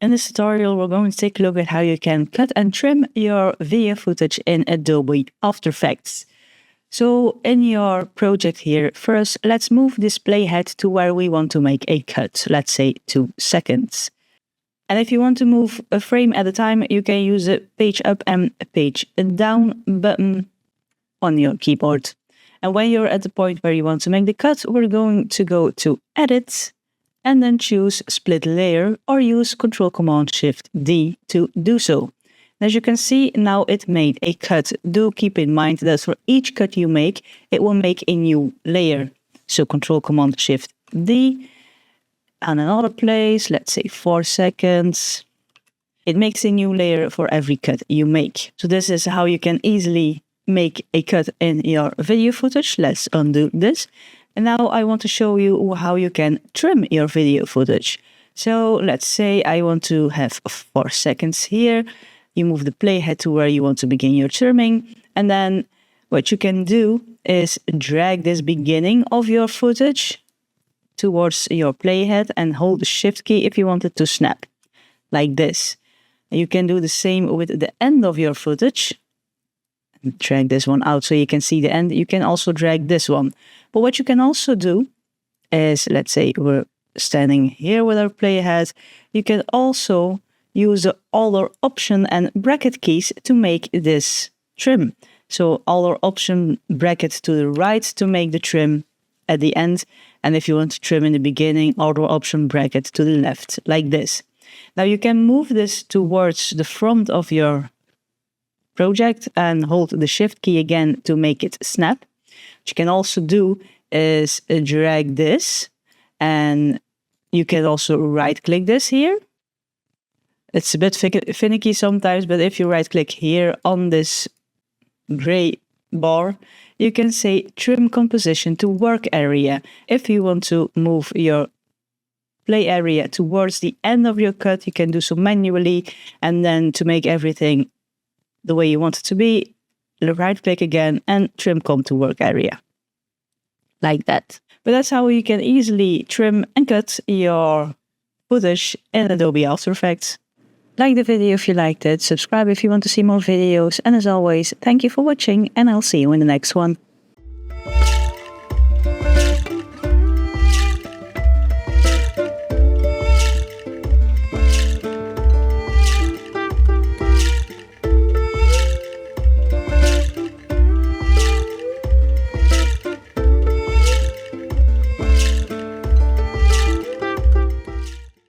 In this tutorial, we're going to take a look at how you can cut and trim your video footage in Adobe After Effects. So in your project here, first, let's move this playhead to where we want to make a cut, let's say 2 seconds. And if you want to move a frame at a time, you can use the page up and page down button on your keyboard. And when you're at the point where you want to make the cut, we're going to go to Edit, and then choose Split Layer or use Ctrl-Command-Shift-D to do so. As you can see, now it made a cut. Do keep in mind that for each cut you make, it will make a new layer. So Ctrl-Command-Shift-D, and another place, let's say 4 seconds. It makes a new layer for every cut you make. So this is how you can easily make a cut in your video footage. Let's undo this. And now I want to show you how you can trim your video footage. So let's say I want to have 4 seconds here. You move the playhead to where you want to begin your trimming. And then what you can do is drag this beginning of your footage towards your playhead and hold the Shift key if you want it to snap, like this. And you can do the same with the end of your footage. Drag this one out so you can see the end. You can also drag this one. But what you can also do is, let's say we're standing here with our playhead, you can also use the Alt Option and bracket keys to make this trim. So Alt Option bracket to the right to make the trim at the end. And if you want to trim in the beginning, Alt Option bracket to the left, like this. Now you can move this towards the front of your project and hold the Shift key again to make it snap. What you can also do is drag this, and you can also right click this here. It's a bit finicky sometimes, but if you right click here on this gray bar, you can say trim composition to work area. If you want to move your play area towards the end of your cut, you can do so manually, and then to make everything the way you want it to be, right click again and trim comp to work area. Like that. But that's how you can easily trim and cut your footage in Adobe After Effects. Like the video if you liked it, subscribe if you want to see more videos, and as always, thank you for watching, and I'll see you in the next one.